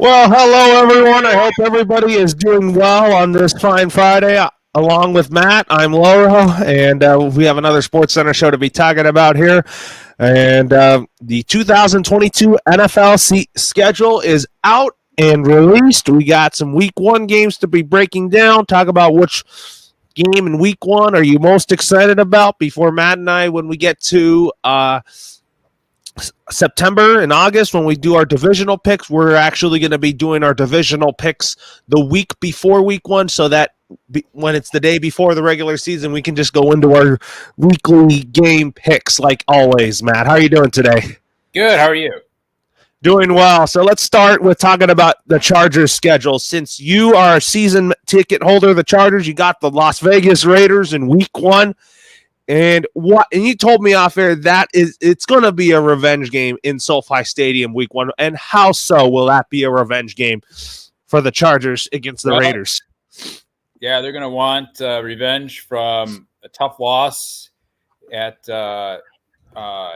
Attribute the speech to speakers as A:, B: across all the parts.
A: Well, hello everyone. I hope everybody is doing well on this fine Friday. Along with Matt, I'm Loro, and we have another Sports Center show to be talking about here. And the 2022 NFL schedule is out and released. We got some Week 1 games to be breaking down. Talk about which game in Week 1 are you most excited about before Matt and I, when we get to September and August, when we do our divisional picks, we're actually going to be doing our divisional picks the week before Week 1, so that when it's the day before the regular season, we can just go into our weekly game picks like always. Matt, how are you doing today?
B: Good. How are you?
A: Doing well. So let's start with talking about the Chargers schedule. Since you are a season ticket holder of the Chargers, you got the Las Vegas Raiders in Week 1. And you told me off air that it's going to be a revenge game in SoFi Stadium Week 1. And how so will that be a revenge game for the Chargers against the Raiders?
B: Yeah, they're going to want revenge from a tough loss at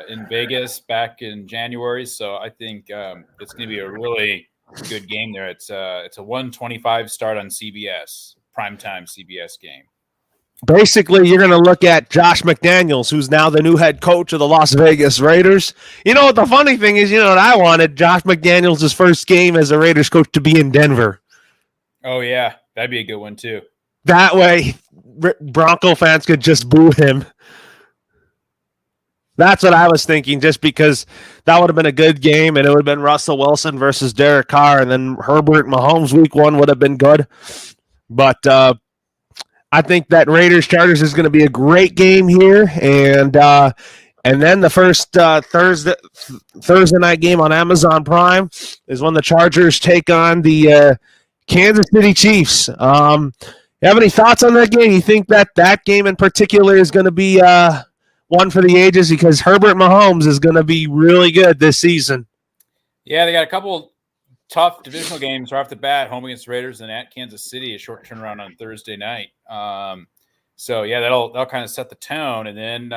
B: in Vegas back in January. So I think it's going to be a really good game there. It's a 1:25 start on CBS, primetime CBS game.
A: Basically, you're going to look at Josh McDaniels, who's now the new head coach of the Las Vegas Raiders. You know what the funny thing is? You know what I wanted? Josh McDaniels' first game as a Raiders coach to be in Denver.
B: Oh, yeah. That'd be a good one, too.
A: That way, Bronco fans could just boo him. That's what I was thinking, just because that would have been a good game, and it would have been Russell Wilson versus Derek Carr, and then Herbert Mahomes Week 1 would have been good. But I think that Raiders-Chargers is going to be a great game here, and then the first Thursday night game on Amazon Prime is when the Chargers take on the Kansas City Chiefs. You have any thoughts on that game? You think that game in particular is going to be one for the ages, because Herbert Mahomes is going to be really good this season?
B: Yeah, they got a couple tough divisional games right off the bat, home against Raiders and at Kansas City, a short turnaround on Thursday night. So yeah, that'll kind of set the tone, and then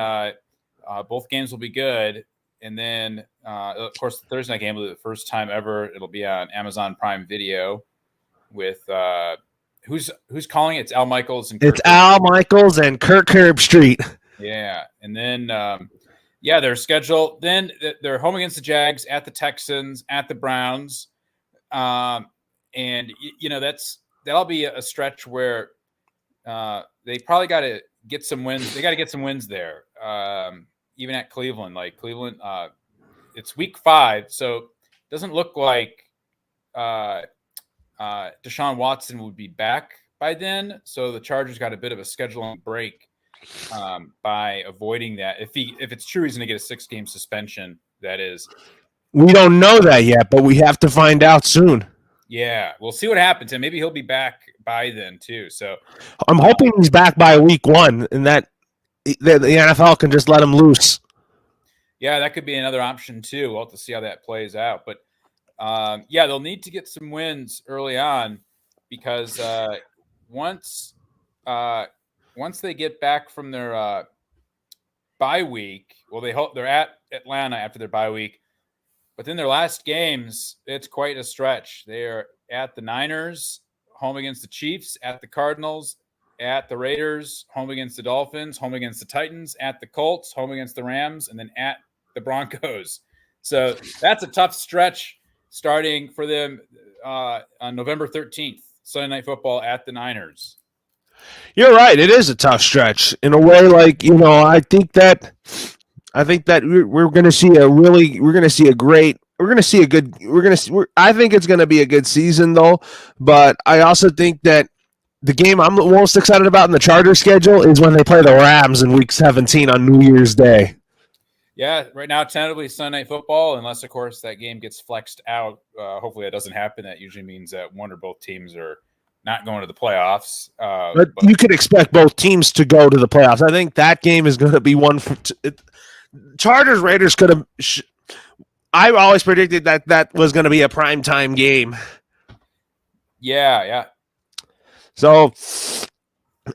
B: both games will be good. And then of course the Thursday night game will be the first time ever it'll be on Amazon Prime Video with who's calling it? It's Al Michaels and Kirk
A: Al Michaels and Kirk Herbstreit.
B: Yeah, and then their schedule. Then they're home against the Jags, at the Texans, at the Browns. And you know that'll be a stretch where they probably got to get some wins. They got to get some wins there, even at Cleveland. Like Cleveland, it's Week 5, so it doesn't look like Deshaun Watson would be back by then. So the Chargers got a bit of a scheduling break by avoiding that. If it's true, he's going to get a 6-game suspension. That is.
A: We don't know that yet, but we have to find out soon.
B: Yeah, we'll see what happens, and maybe he'll be back by then too. So
A: I'm hoping he's back by Week 1, and that the NFL can just let him loose.
B: Yeah, that could be another option too. We'll have to see how that plays out. But they'll need to get some wins early on, because once they get back from their bye week, they're at Atlanta after their bye week. But then their last games, it's quite a stretch. They are at the Niners, home against the Chiefs, at the Cardinals, at the Raiders, home against the Dolphins, home against the Titans, at the Colts, home against the Rams, and then at the Broncos. So that's a tough stretch starting for them on November 13th, Sunday Night Football at the Niners.
A: You're right. It is a tough stretch in a way. Like, you know, I think that we're going to see I think it's going to be a good season though. But I also think that the game I'm most excited about in the Chargers schedule is when they play the Rams in Week 17 on New Year's Day.
B: Yeah, right now tentatively Sunday Night Football, unless of course that game gets flexed out. Hopefully that doesn't happen. That usually means that one or both teams are not going to the playoffs.
A: But you could expect both teams to go to the playoffs. I think that game is going to be one for Chargers Raiders could have. I always predicted that was going to be a primetime game.
B: Yeah.
A: So,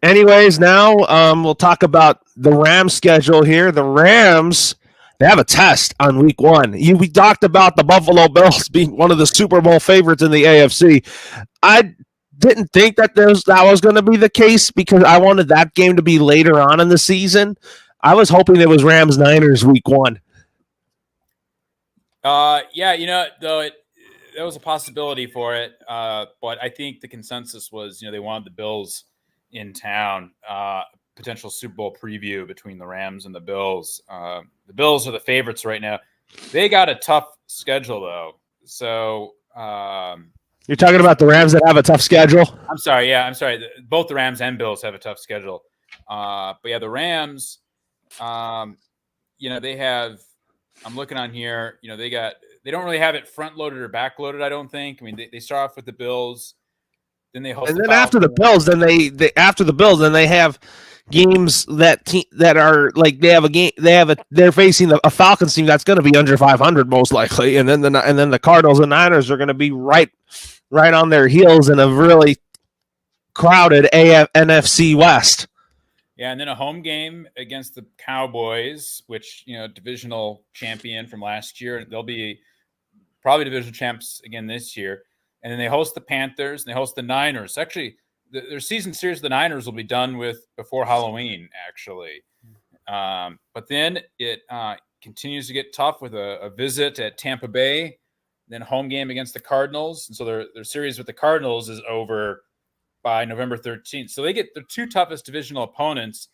A: anyways, now we'll talk about the Rams schedule here. The Rams They have a test on week 1. We talked about the Buffalo Bills being one of the Super Bowl favorites in the AFC. I didn't think that was going to be the case because I wanted that game to be later on in the season. I was hoping it was Rams-Niners week 1.
B: Yeah, though there was a possibility for it, but I think the consensus was, they wanted the Bills in town. Potential Super Bowl preview between the Rams and the Bills. The Bills are the favorites right now. They got a tough schedule though. So
A: you're talking about the Rams that have a tough schedule?
B: I'm sorry. Yeah, I'm sorry. Both the Rams and Bills have a tough schedule. But yeah, the Rams, they have. I'm looking on here. They don't really have it front loaded or back loaded. I don't think. I mean, they start off with the Bills, then they host.
A: And then after the Bills, then they have games that are like they're facing a Falcons team that's going to be under 500 most likely, and then the Cardinals and Niners are going to be right on their heels in a really crowded NFC West.
B: Yeah, and then a home game against the Cowboys, which divisional champion from last year. They'll be probably divisional champs again this year, and then they host the Panthers and they host the Niners. Actually, their season series, the Niners will be done with before Halloween, actually. But then it continues to get tough with a visit at Tampa Bay, then a home game against the Cardinals. And so their series with the Cardinals is over by November 13th. So they get their 2 toughest divisional opponents.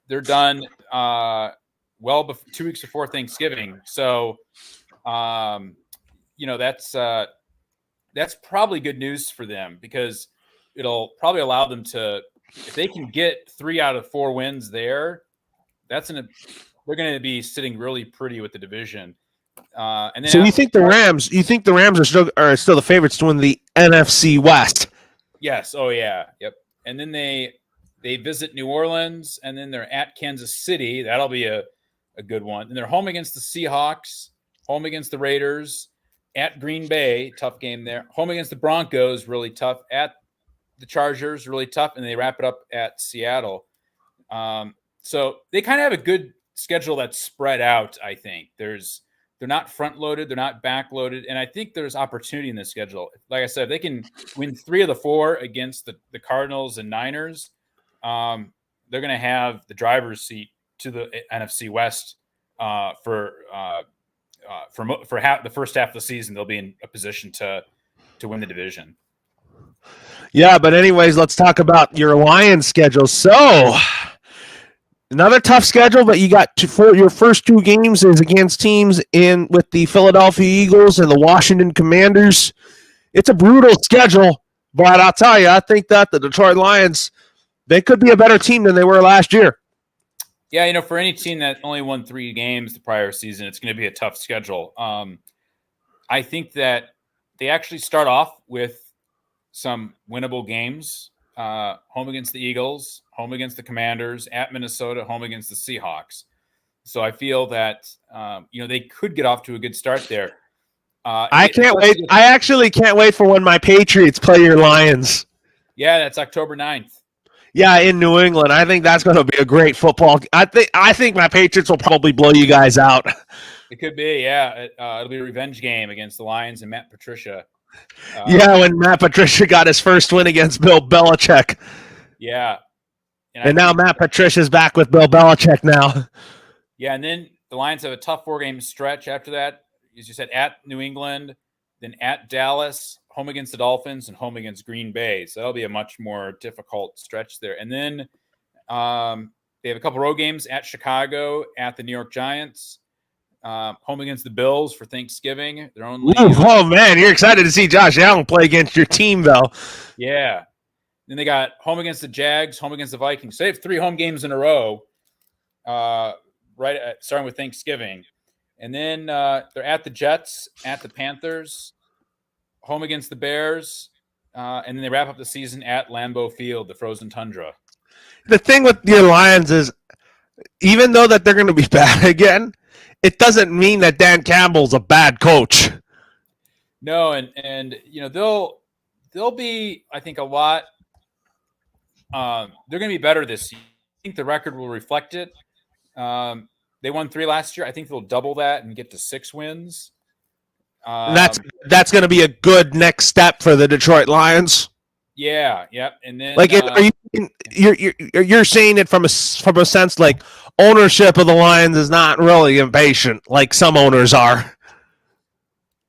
B: They're done 2 weeks before Thanksgiving. So, that's probably good news for them because it'll probably allow them to, if they can get 3 out of 4 wins there, they're going to be sitting really pretty with the division. And then
A: so you think the Rams are still the favorites to win the NFC West?
B: Yes. Oh yeah. Yep. And then they visit New Orleans, and then they're at Kansas City. That'll be a good one. And they're home against the Seahawks, home against the Raiders, at Green Bay, tough game there. Home against the Broncos, really tough. At the Chargers, really tough, and they wrap it up at Seattle. So they kind of have a good schedule that's spread out. I think they're not front loaded, they're not back loaded, and I think there's opportunity in this schedule. Like I said, if they can win 3 of the 4 against the Cardinals and Niners, they're going to have the driver's seat to the NFC West for the first half of the season. They'll be in a position to win the division.
A: Yeah, but anyways, let's talk about your Lions schedule. So, another tough schedule, but you got your first 2 games is against teams with the Philadelphia Eagles and the Washington Commanders. It's a brutal schedule, but I'll tell you, I think that the Detroit Lions, they could be a better team than they were last year.
B: Yeah, for any team that only won 3 games the prior season, it's going to be a tough schedule. I think that they actually start off with some winnable games. Home against the Eagles, home against the Commanders, at Minnesota, home against the Seahawks. So I feel that they could get off to a good start there.
A: I can't wait. I actually can't wait for when my Patriots play your Lions.
B: Yeah, that's October 9th.
A: Yeah, in New England. I think that's going to be a great football. I think my Patriots will probably blow you guys out.
B: It could be, yeah. It'll be a revenge game against the Lions and Matt Patricia.
A: When Matt Patricia got his first win against Bill Belichick.
B: Yeah.
A: And now Matt Patricia's back with Bill Belichick now.
B: Yeah, and then the Lions have a tough 4-game stretch after that. As you said, at New England, then at Dallas, home against the Dolphins, and home against Green Bay. So that'll be a much more difficult stretch there. And then they have a couple road games at Chicago, at the New York Giants, home against the Bills for Thanksgiving. Their own.
A: Oh man, you're excited to see Josh Allen play against your team, though.
B: Yeah. Then they got home against the Jags, home against the Vikings. So they have 3 home games in a row, starting with Thanksgiving. And then they're at the Jets, at the Panthers, home against the Bears, and then they wrap up the season at Lambeau Field, the frozen tundra.
A: The thing with the Lions is, even though that they're going to be bad again, it doesn't mean that Dan Campbell's a bad coach.
B: No, and they'll be, I think, a lot. They're going to be better this year. I think the record will reflect it. They won 3 last year. I think they'll double that and get to 6 wins.
A: And that's going to be a good next step for the Detroit Lions.
B: Yeah, yep. And then
A: like, are you're saying it from a sense like ownership of the Lions is not really impatient like some owners are.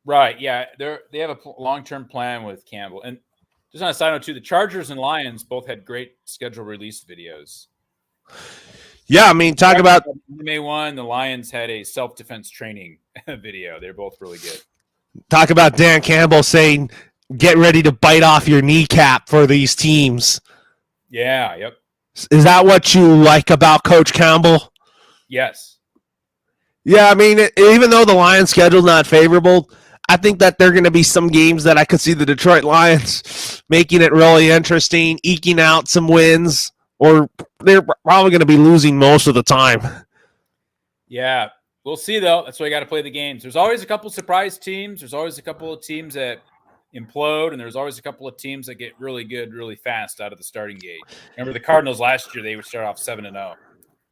B: Right. Yeah, they have a long-term plan with Campbell. And just on a side note too, the Chargers and Lions both had great schedule release videos.
A: Yeah, I mean, talk about
B: May 1, the Lions had a self-defense training video. They're both really good.
A: Talk about Dan Campbell saying, "Get ready to bite off your kneecap for these teams."
B: Yeah. Yep.
A: Is that what you like about Coach Campbell?
B: Yes.
A: Yeah, I mean, even though the Lions' schedule's not favorable, I think that there are going to be some games that I could see the Detroit Lions making it really interesting, eking out some wins, or they're probably going to be losing most of the time.
B: Yeah. We'll see, though. That's why you got to play the games. There's always a couple surprise teams. There's always a couple of teams that implode, and there's always a couple of teams that get really good really fast out of the starting gate. Remember the Cardinals last year, they would start off 7-0.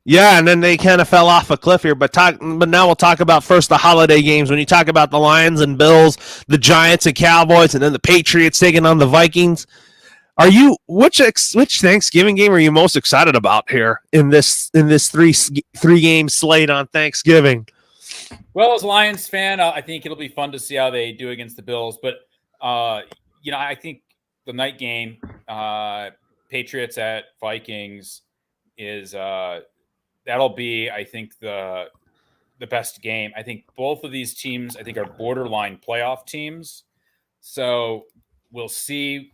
A: Yeah, and then they kind of fell off a cliff here. But now we'll talk about first the holiday games. When you talk about the Lions and Bills, the Giants and Cowboys, and then the Patriots taking on the Vikings, which Thanksgiving game are you most excited about here in this three game slate on Thanksgiving?
B: Well, as a Lions fan, I think it'll be fun to see how they do against the Bills. But I think the night game, Patriots at Vikings, is that'll be, I think, the best game. I think both of these teams, I think, are borderline playoff teams. So we'll see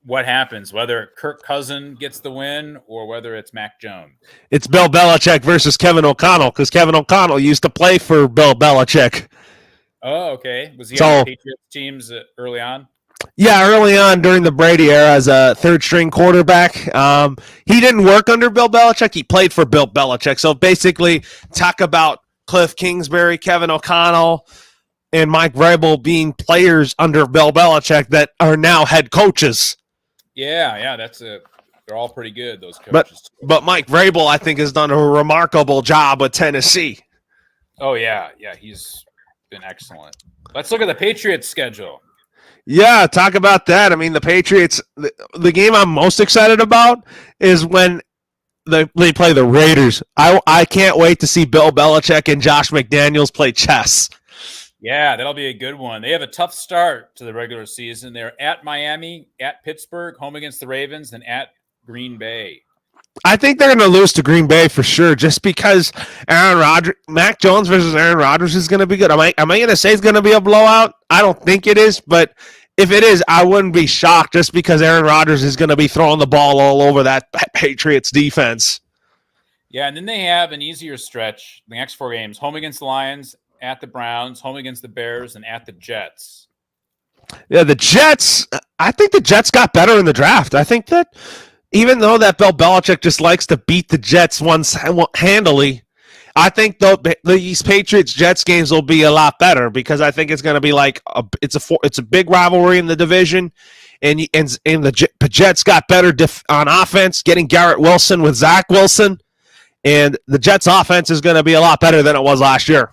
B: what happens, whether Kirk Cousin gets the win or whether it's Mac Jones.
A: It's Bill Belichick versus Kevin O'Connell, because Kevin O'Connell used to play for Bill Belichick.
B: Oh, okay. Was he on the Patriots teams early on?
A: Yeah, early on during the Brady era as a third-string quarterback. He didn't work under Bill Belichick. He played for Bill Belichick. So basically, talk about Cliff Kingsbury, Kevin O'Connell, and Mike Vrabel being players under Bill Belichick that are now head coaches.
B: Yeah, they're all pretty good, those coaches.
A: But Mike Vrabel, I think, has done a remarkable job with Tennessee.
B: Oh, yeah, he's been excellent. Let's look at the Patriots schedule.
A: Yeah, talk about that. I mean, the Patriots, the game I'm most excited about is when they play the Raiders. I can't wait to see Bill Belichick and Josh McDaniels play chess.
B: Yeah, that'll be a good one. They have a tough start to the regular season. They're at Miami, at Pittsburgh, home against the Ravens, and at Green Bay.
A: I think they're going to lose to Green Bay for sure, just because Mac Jones versus Aaron Rodgers is going to be good. Am I going to say it's going to be a blowout? I don't think it is, but if it is, I wouldn't be shocked, just because Aaron Rodgers is going to be throwing the ball all over that Patriots defense.
B: Yeah, and then they have an easier stretch, the next 4 games, home against the Lions, at the Browns, home against the Bears, and at the Jets.
A: Yeah, the Jets, I think the Jets got better in the draft. I think that even though that Bill Belichick just likes to beat the Jets once handily, I think these Patriots-Jets games will be a lot better, because I think it's going to be like it's a big rivalry in the division, and the Jets got better on offense, getting Garrett Wilson with Zach Wilson, and the Jets' offense is going to be a lot better than it was last year.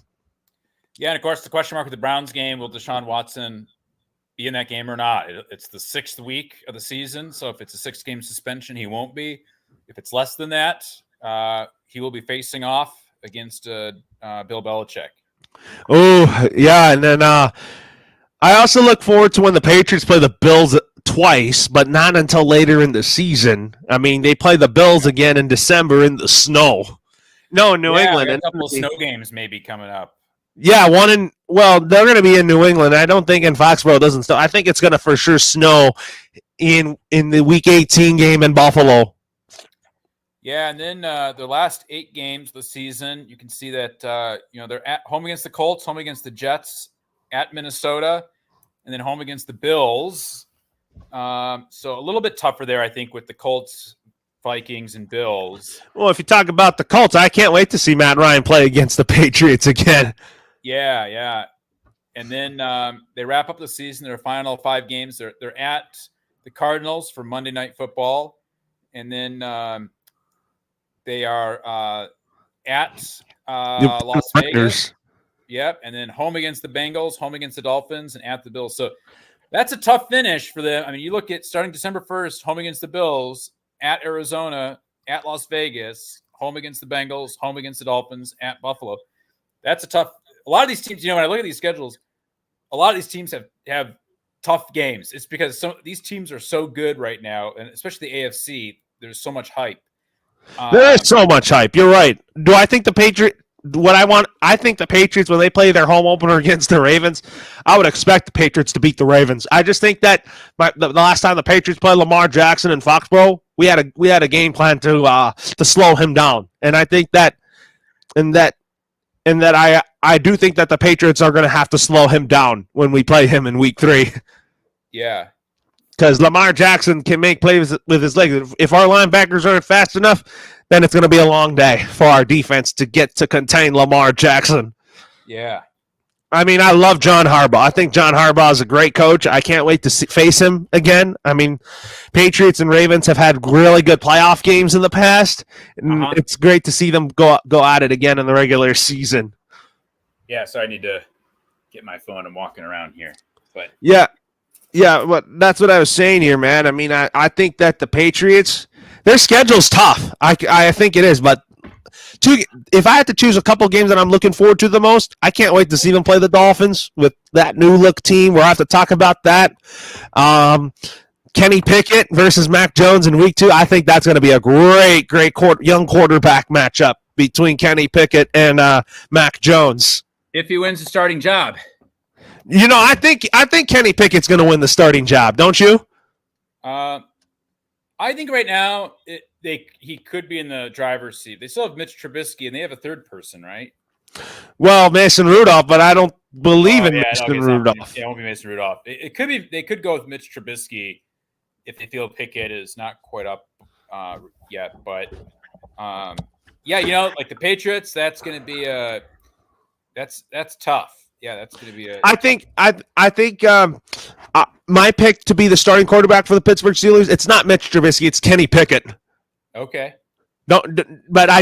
B: Yeah, and of course, the question mark with the Browns game, will Deshaun Watson be in that game or not? It's the 6th week of the season, so if it's a 6-game suspension, he won't be. If it's less than that, he will be facing off against Bill Belichick.
A: Oh, yeah, and then I also look forward to when the Patriots play the Bills twice, but not until later in the season. I mean, they play the Bills again in December in the snow. No, in New England.
B: A couple of snow games may be coming up.
A: Yeah, they're going to be in New England. I don't think in Foxborough doesn't snow. I think it's going to for sure snow in the Week 18 game in Buffalo.
B: Yeah, and then the last 8 games of the season, you can see that they're at home against the Colts, home against the Jets, at Minnesota, and then home against the Bills. So a little bit tougher there, I think, with the Colts, Vikings, and Bills.
A: Well, if you talk about the Colts, I can't wait to see Matt Ryan play against the Patriots again.
B: Yeah. And then they wrap up the season, their final 5 games. They're at the Cardinals for Monday Night Football. And then they are at Las Vegas. Yep. And then home against the Bengals, home against the Dolphins, and at the Bills. So that's a tough finish for them. I mean, you look at starting December 1st, home against the Bills, at Arizona, at Las Vegas, home against the Bengals, home against the Dolphins, at Buffalo. That's a tough – a lot of these teams, when I look at these schedules, a lot of these teams have tough games. It's because these teams are so good right now, and especially the AFC, there's so much hype.
A: There is so much hype. You're right. Do I think the Patriots – I think the Patriots, when they play their home opener against the Ravens, I would expect the Patriots to beat the Ravens. I just think that the last time the Patriots played Lamar Jackson in Foxborough, we had a game plan to slow him down, and I think that I do think that the Patriots are going to have to slow him down when we play him in Week 3.
B: Yeah.
A: Because Lamar Jackson can make plays with his legs. If our linebackers aren't fast enough, then it's going to be a long day for our defense to get to contain Lamar Jackson.
B: Yeah.
A: I mean, I love John Harbaugh. I think John Harbaugh is a great coach. I can't wait to face him again. I mean, Patriots and Ravens have had really good playoff games in the past. And It's great to see them go at it again in the regular season.
B: Yeah, so I need to get my phone. I'm walking around here. But
A: Yeah, but that's what I was saying here, man. I mean, I think that the Patriots, their schedule's tough. I think it is, but if I had to choose a couple games that I'm looking forward to the most, I can't wait to see them play the Dolphins with that new look team. We'll have to talk about that. Kenny Pickett versus Mac Jones in Week 2. I think that's going to be a great young quarterback matchup between Kenny Pickett and Mac Jones.
B: If he wins the starting job.
A: I think Kenny Pickett's going to win the starting job, don't you?
B: I think right now he could be in the driver's seat. They still have Mitch Trubisky, and they have a third person, right?
A: Well, Mason Rudolph, but I don't believe in Mason Rudolph.
B: It won't be Mason Rudolph. It could be. They could go with Mitch Trubisky if they feel Pickett is not quite up yet. But like the Patriots, that's going to be that's tough. Yeah, that's going to be a.
A: I think my pick to be the starting quarterback for the Pittsburgh Steelers, it's not Mitch Trubisky, it's Kenny Pickett.
B: Okay.
A: No, but I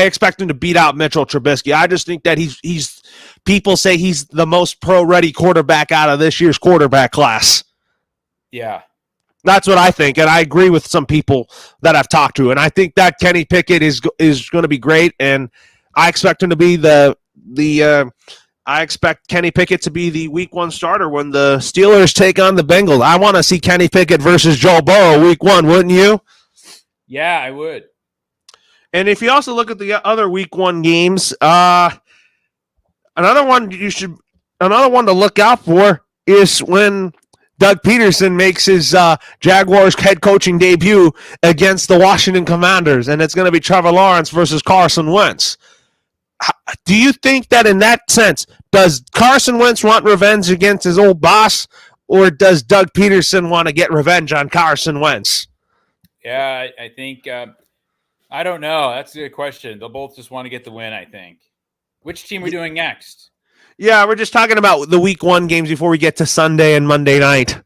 A: expect him to beat out Mitchell Trubisky. I just think that he's people say he's the most pro-ready quarterback out of this year's quarterback class.
B: Yeah.
A: That's what I think, and I agree with some people that I've talked to, and I think that Kenny Pickett is going to be great, and I expect him to be I expect Kenny Pickett to be the Week 1 starter when the Steelers take on the Bengals. I want to see Kenny Pickett versus Joe Burrow Week 1, wouldn't you?
B: Yeah, I would.
A: And if you also look at the other Week 1 games, another one to look out for is when Doug Peterson makes his Jaguars head coaching debut against the Washington Commanders, and it's going to be Trevor Lawrence versus Carson Wentz. Do you think that in that sense, does Carson Wentz want revenge against his old boss, or does Doug Peterson want to get revenge on Carson Wentz?
B: Yeah, I think I don't know. That's a good question. They'll both just want to get the win, I think. Which team are we doing next? Yeah,
A: we're just talking about the Week 1 games before we get to Sunday and Monday night.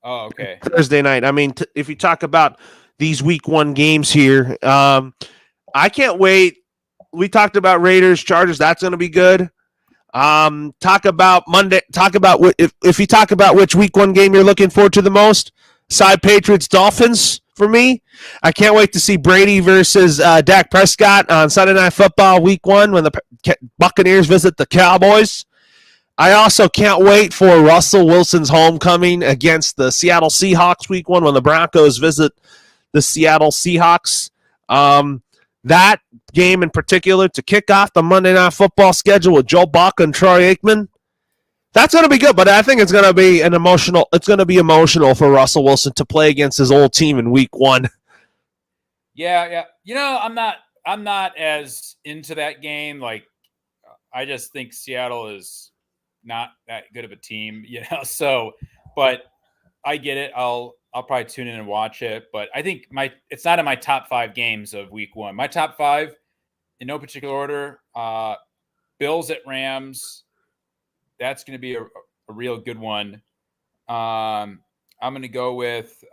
B: Oh, okay.
A: Thursday night. I mean, if you talk about these Week 1 games here, I can't wait. We talked about Raiders, Chargers. That's going to be good. Talk about Monday. Talk about if you talk about which Week 1 game you're looking forward to the most. Side Patriots, Dolphins for me. I can't wait to see Brady versus Dak Prescott on Sunday Night Football Week 1 when the Buccaneers visit the Cowboys. I also can't wait for Russell Wilson's homecoming against the Seattle Seahawks Week 1 when the Broncos visit the Seattle Seahawks. That game in particular to kick off the Monday Night Football schedule with Joe Buck and Troy Aikman. That's going to be good, but I think it's going to be emotional for Russell Wilson to play against his old team in Week 1.
B: Yeah. I'm not as into that game. Like, I just think Seattle is not that good of a team, So, but I get it. I'll probably tune in and watch it, but I think it's not in my top 5 games of Week 1. My top 5, in no particular order, Bills at Rams. That's going to be a real good one. I'm going to go with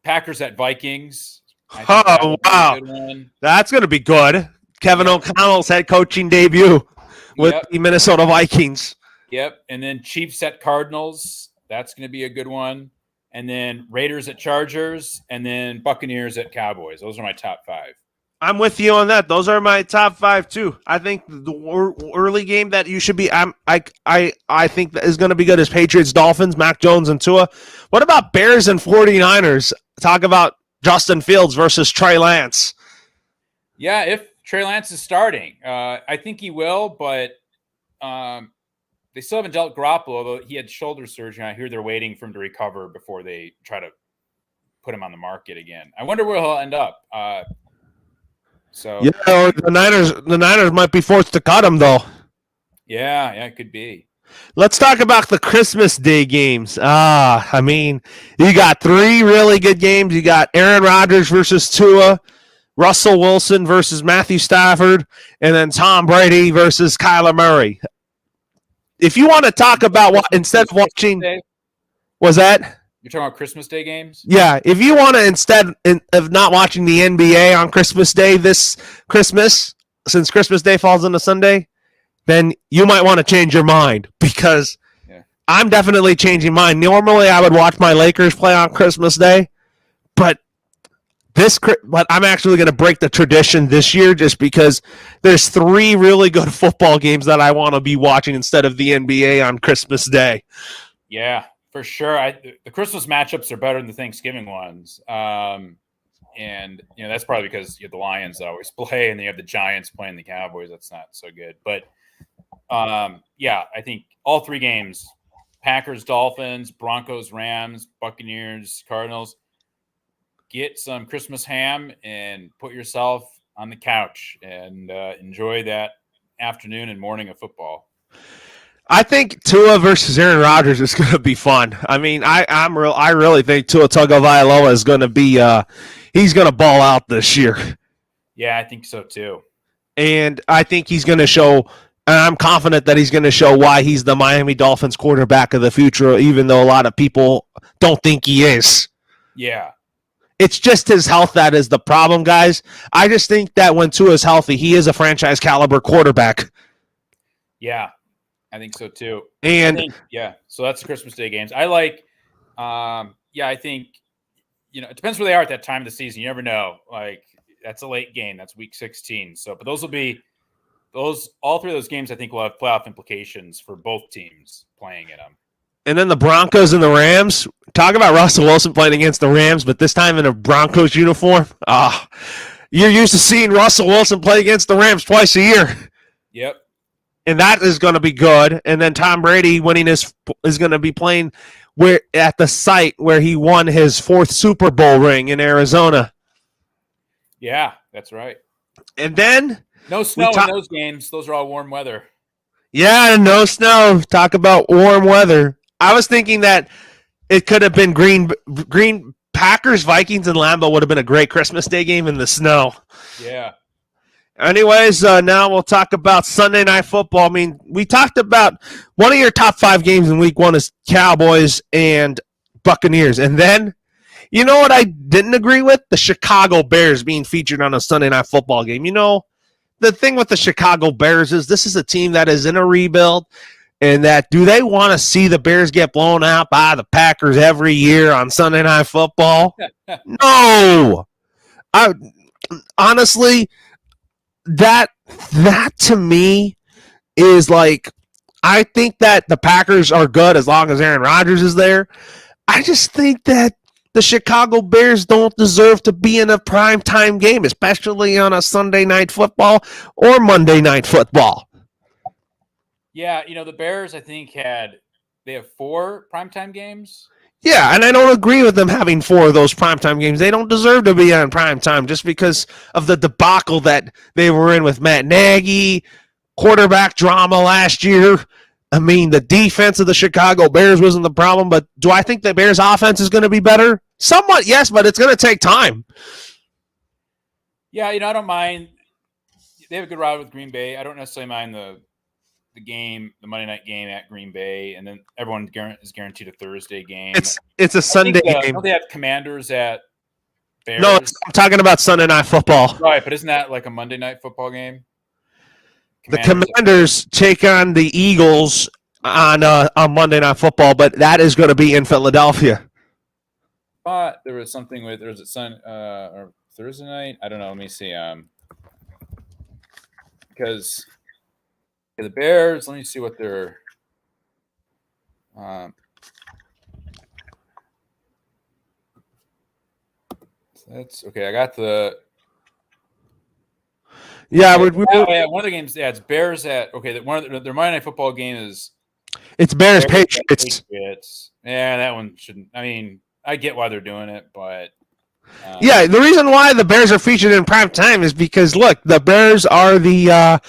B: Packers at Vikings.
A: Oh, wow. That's going to be good. Kevin O'Connell's head coaching debut with the Minnesota Vikings.
B: Yep. And then Chiefs at Cardinals. That's going to be a good one. And then Raiders at Chargers. And then Buccaneers at Cowboys. Those are my top 5.
A: I'm with you on that. Those are my top 5 too. I think the early game that you should be, I think that is going to be good is Patriots, Dolphins, Mac Jones, and Tua. What about Bears and 49ers? Talk about Justin Fields versus Trey Lance.
B: Yeah, if Trey Lance is starting, I think he will, but they still haven't dealt Garoppolo, though he had shoulder surgery. I hear they're waiting for him to recover before they try to put him on the market again. I wonder where he'll end up.
A: Or the Niners might be forced to cut him, though.
B: Yeah, it could be.
A: Let's talk about the Christmas Day games. I mean, you got 3 really good games. You got Aaron Rodgers versus Tua, Russell Wilson versus Matthew Stafford, and then Tom Brady versus Kyler Murray. If you want to talk about what instead of watching, was that?
B: You're talking about Christmas Day games?
A: Yeah. If you want to, instead of not watching the NBA on Christmas Day this Christmas, since Christmas Day falls on a Sunday, then you might want to change your mind because I'm definitely changing mine. Normally, I would watch my Lakers play on Christmas Day, but I'm actually going to break the tradition this year just because there's 3 really good football games that I want to be watching instead of the NBA on Christmas Day.
B: Yeah. For sure. The Christmas matchups are better than the Thanksgiving ones. And, that's probably because you have the Lions that always play and you have the Giants playing the Cowboys. That's not so good. But, I think all 3 games, Packers, Dolphins, Broncos, Rams, Buccaneers, Cardinals, get some Christmas ham and put yourself on the couch and enjoy that afternoon and morning of football.
A: I think Tua versus Aaron Rodgers is going to be fun. I mean, I really think Tua Tagovailoa is going to be he's going to ball out this year.
B: Yeah, I think so too.
A: And I think he's going to show, and I'm confident that he's going to show why he's the Miami Dolphins quarterback of the future, even though a lot of people don't think he is.
B: Yeah.
A: It's just his health that is the problem, guys. I just think that when Tua is healthy, he is a franchise caliber quarterback.
B: Yeah. I think so too.
A: And
B: so that's the Christmas Day games. I like, I think, it depends where they are at that time of the season. You never know. Like that's a late game. That's week 16. So, but all 3 of those games, I think will have playoff implications for both teams playing in them.
A: And then the Broncos and the Rams. Talk about Russell Wilson playing against the Rams, but this time in a Broncos uniform. You're used to seeing Russell Wilson play against the Rams twice a year.
B: Yep.
A: And that is going to be good. And then Tom Brady is going to be playing at the site where he won his 4th Super Bowl ring in Arizona.
B: Yeah, that's right.
A: And then
B: no snow in those games. Those are all warm weather.
A: Yeah, no snow. Talk about warm weather. I was thinking that it could have been green Packers, Vikings, and Lambeau would have been a great Christmas Day game in the snow.
B: Yeah.
A: Anyways, now we'll talk about Sunday Night Football. I mean, we talked about one of your top 5 games in week 1 is Cowboys and Buccaneers. And then, you know what I didn't agree with? The Chicago Bears being featured on a Sunday Night Football game. The thing with the Chicago Bears is this is a team that is in a rebuild, and that do they want to see the Bears get blown out by the Packers every year on Sunday Night Football? No. Honestly, that to me is like, I think that the Packers are good as long as Aaron Rodgers is there. I just think that the Chicago Bears don't deserve to be in a primetime game, especially on a Sunday Night Football or Monday Night Football.
B: Yeah, the Bears, I think, they have 4 primetime games.
A: Yeah, and I don't agree with them having 4 of those primetime games. They don't deserve to be on primetime just because of the debacle that they were in with Matt Nagy, quarterback drama last year. I mean, the defense of the Chicago Bears wasn't the problem, but do I think the Bears' offense is going to be better? Somewhat, yes, but it's going to take time.
B: Yeah, I don't mind. They have a good ride with Green Bay. I don't necessarily mind the Monday night game at Green Bay, and then everyone is guaranteed a Thursday game.
A: It's a Sunday game.
B: Don't they have Commanders at
A: No,
B: Bears.
A: I'm talking about Sunday Night Football.
B: Right, but isn't that like a Monday night football game?
A: The Commanders take on the Eagles on Monday Night Football, but that is going to be in Philadelphia.
B: Thought there was something with, or was it or Thursday night? I don't know. Let me see. Because the Bears. Let me see what they're. That's okay. I got the.
A: Yeah,
B: one of the games. Yeah, it's Bears at. Okay, their Monday Night Football game is.
A: It's Bears Patriots.
B: Yeah, that one shouldn't. I mean, I get why they're doing it, but.
A: Yeah, the reason why the Bears are featured in prime time is because, look, the Bears are the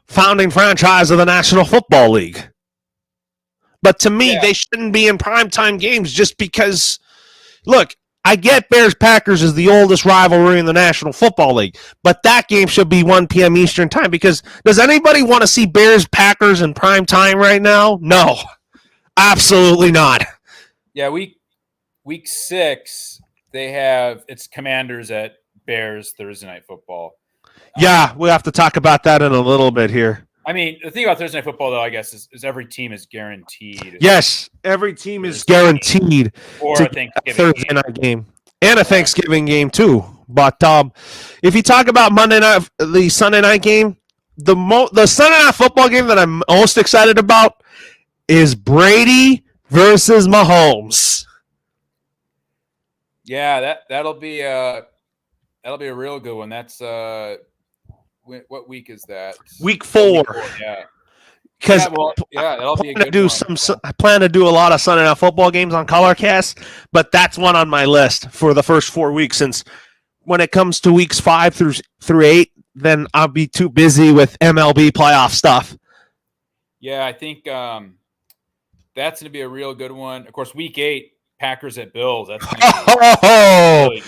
A: founding franchise of the National Football League. But to me, they shouldn't be in primetime games just because, look, I get Bears-Packers is the oldest rivalry in the National Football League, but that game should be 1 p.m. Eastern time because does anybody want to see Bears-Packers in prime time right now? No, absolutely not.
B: Yeah, week 6, it's Commanders at Bears Thursday Night Football.
A: Yeah, we'll have to talk about that in a little bit here.
B: I mean, the thing about Thursday Night Football, though, I guess, is every team is guaranteed.
A: Yes, every team is guaranteed
B: for
A: to
B: a
A: Thursday night game and a Thanksgiving game too. But if you talk about Monday night, the Sunday night game, the Sunday Night Football game that I'm most excited about is Brady versus Mahomes.
B: Yeah, that'll be a real good one. That's what week is that?
A: Week 4.
B: Yeah.
A: Because
B: that'll be a good one.
A: I plan to do a lot of Sunday Night Football games on Colorcast, but that's one on my list for the first 4 weeks. Since when it comes to weeks 5 through 8, then I'll be too busy with MLB playoff stuff.
B: Yeah, I think that's going to be a real good one. Of course, week 8, Packers at Bills. That's going to be really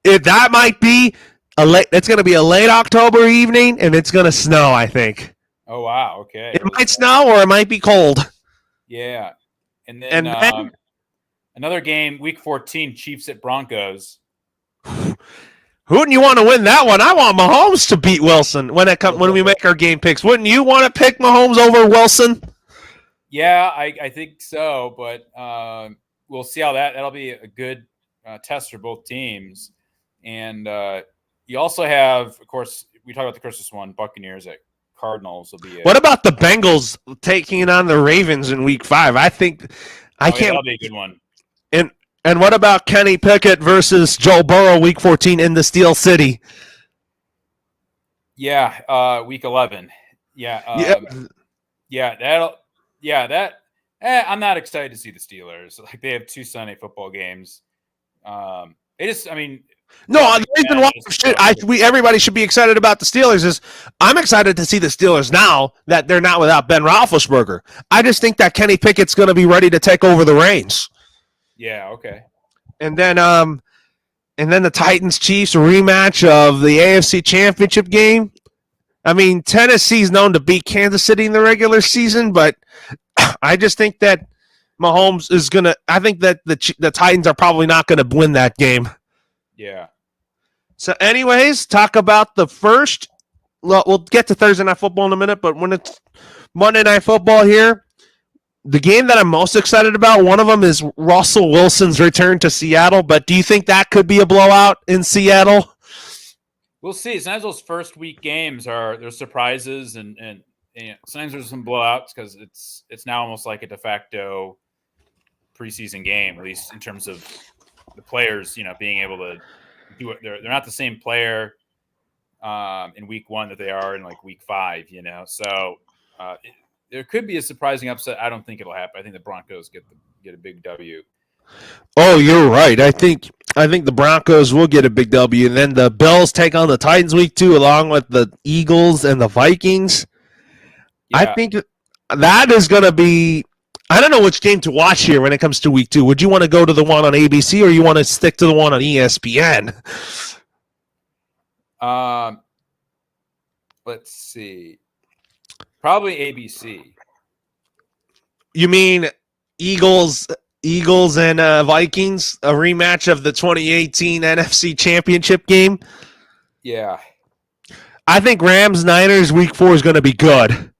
B: good.
A: That might be it's going to be a late October evening, and it's going to snow, I think.
B: Oh, wow. Okay.
A: It might snow or it might be cold.
B: Yeah. And then another game, week 14, Chiefs at Broncos.
A: Who wouldn't you want to win that one? I want Mahomes to beat Wilson when we make our game picks. Wouldn't you want to pick Mahomes over Wilson?
B: Yeah, I think so, but we'll see how that'll be a good test for both teams. And you also have, of course, we talked about the Christmas one, Buccaneers at Cardinals will be.
A: What about the Bengals taking on the Ravens in week 5? I think
B: that'll be a good one.
A: And what about Kenny Pickett versus Joe Burrow week 14 in the Steel City?
B: Yeah, week 11. Yeah. I'm not excited to see the Steelers. Like they have 2 Sunday football games. The reason why
A: everybody should be excited about the Steelers is I'm excited to see the Steelers now that they're not without Ben Roethlisberger. I just think that Kenny Pickett's going to be ready to take over the reins.
B: Yeah. Okay.
A: And then the Titans-Chiefs rematch of the AFC Championship game. I mean, Tennessee's known to beat Kansas City in the regular season, but I just think that Mahomes is going to – I think that the Titans are probably not going to win that game.
B: Yeah.
A: So anyways, talk about the first – we'll get to Thursday Night Football in a minute, but when it's Monday Night Football here, the game that I'm most excited about, one of them is Russell Wilson's return to Seattle, but do you think that could be a blowout in Seattle?
B: We'll see. Sometimes those first week games there's surprises and sometimes there's some blowouts because it's now almost like a de facto preseason game, at least in terms of the players, being able to do it. They're not the same player in week 1 that they are in like week 5, So there could be a surprising upset. I don't think it'll happen. I think the Broncos get a big W.
A: Oh, you're right. I think the Broncos will get a big W, and then the Bills take on the Titans week 2, along with the Eagles and the Vikings. Yeah. I think that is going to be. I don't know which game to watch here when it comes to week 2. Would you want to go to the one on ABC or you want to stick to the one on ESPN?
B: Let's see. Probably ABC.
A: You mean Eagles Eagles and Vikings, a rematch of the 2018 NFC Championship game.
B: Yeah.
A: I think Rams-Niners week 4 is going to be good.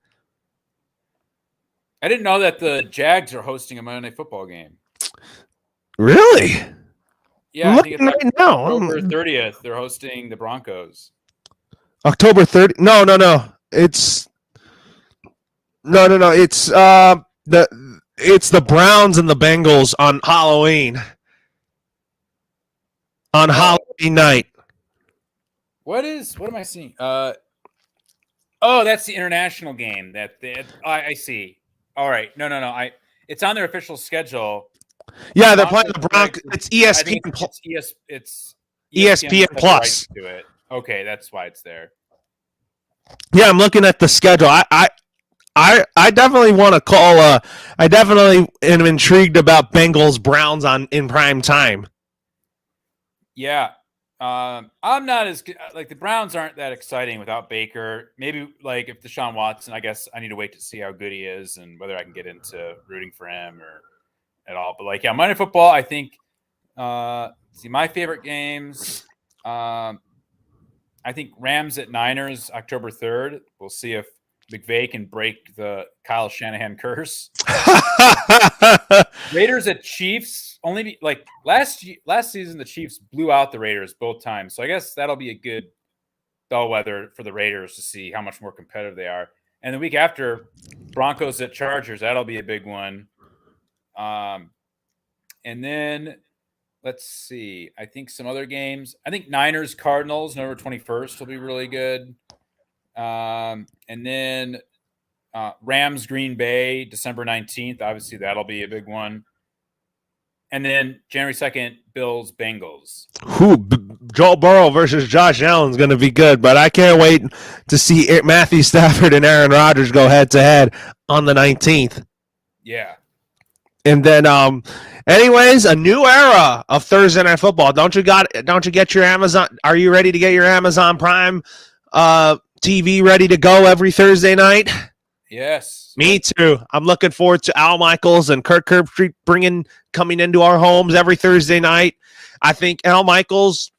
B: I didn't know that the Jags are hosting a Monday Night Football game.
A: Really?
B: Yeah, I think it's
A: right now.
B: October 30th. They're hosting the Broncos.
A: October 30th? No. It's It's the Browns and the Bengals on Halloween. On Halloween night.
B: What am I seeing? Oh, that's the international game. I see. All right. No. It's on their official schedule.
A: Yeah, they're playing the Broncos. It's ESPN.
B: It's
A: ESPN Plus.
B: To it. Okay, that's why it's there.
A: Yeah, I'm looking at the schedule. I definitely want to call. I definitely am intrigued about Bengals Browns in prime time.
B: Yeah, I'm not as like the Browns aren't that exciting without Baker. Maybe like if Deshaun Watson, I guess I need to wait to see how good he is and whether I can get into rooting for him or at all. But like, yeah, Monday Night Football, I think. See my favorite games. I think Rams at Niners, October 3rd. We'll see if McVay can break the Kyle Shanahan curse. Raiders at Chiefs. Only like last season, the Chiefs blew out the Raiders both times. So I guess that'll be a good bellwether for the Raiders to see how much more competitive they are. And the week after, Broncos at Chargers. That'll be a big one. And then let's see. I think some other games. I think Niners Cardinals November 21st will be really good. And then Rams Green Bay December 19th. Obviously, that'll be a big one. And then January 2nd, Bills Bengals.
A: Joe Burrow versus Josh Allen is going to be good, but I can't wait to see Matthew Stafford and Aaron Rodgers go head to head on the 19th.
B: Yeah.
A: And then, anyways, a new era of Thursday Night Football. Don't you get your Amazon? Are you ready to get your Amazon Prime TV ready to go every Thursday night?
B: Yes.
A: Me too. I'm looking forward to Al Michaels and Kirk Herbstreit coming into our homes every Thursday night. I think Al Michaels,